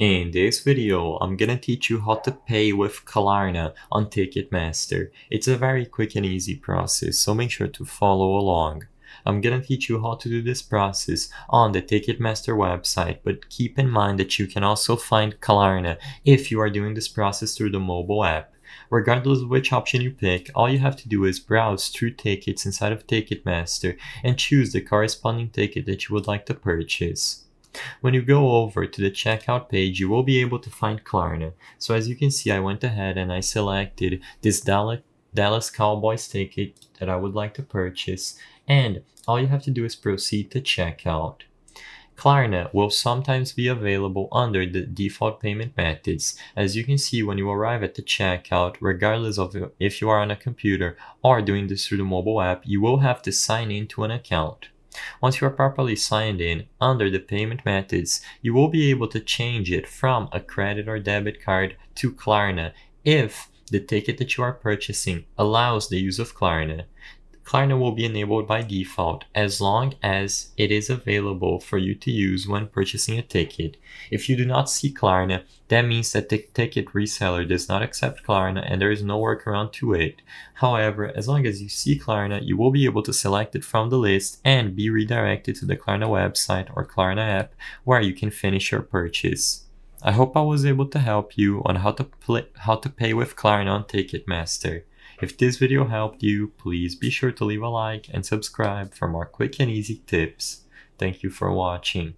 In this video, I'm gonna teach you how to pay with Klarna on Ticketmaster. It's a very quick and easy process, so make sure to follow along. I'm gonna teach you how to do this process on the Ticketmaster website, but keep in mind that you can also find Klarna if you are doing this process through the mobile app. Regardless of which option you pick, all you have to do is browse through tickets inside of Ticketmaster and choose the corresponding ticket that you would like to purchase. When you go over to the checkout page, you will be able to find Klarna. So as you can see, I went ahead and I selected this Dallas Cowboys ticket that I would like to purchase, and all you have to do is proceed to checkout. Klarna will sometimes be available under the default payment methods. As you can see, when you arrive at the checkout, regardless of if you are on a computer or doing this through the mobile app, you will have to sign in to an account. Once you are properly signed in under the payment methods, you will be able to change it from a credit or debit card to Klarna if the ticket that you are purchasing allows the use of Klarna. Klarna will be enabled by default as long as it is available for you to use when purchasing a ticket. If you do not see Klarna, that means that the ticket reseller does not accept Klarna and there is no workaround to it. However, as long as you see Klarna, you will be able to select it from the list and be redirected to the Klarna website or Klarna app where you can finish your purchase. I hope I was able to help you on how to pay with Klarna on Ticketmaster. If this video helped you, please be sure to leave a like and subscribe for more quick and easy tips. Thank you for watching.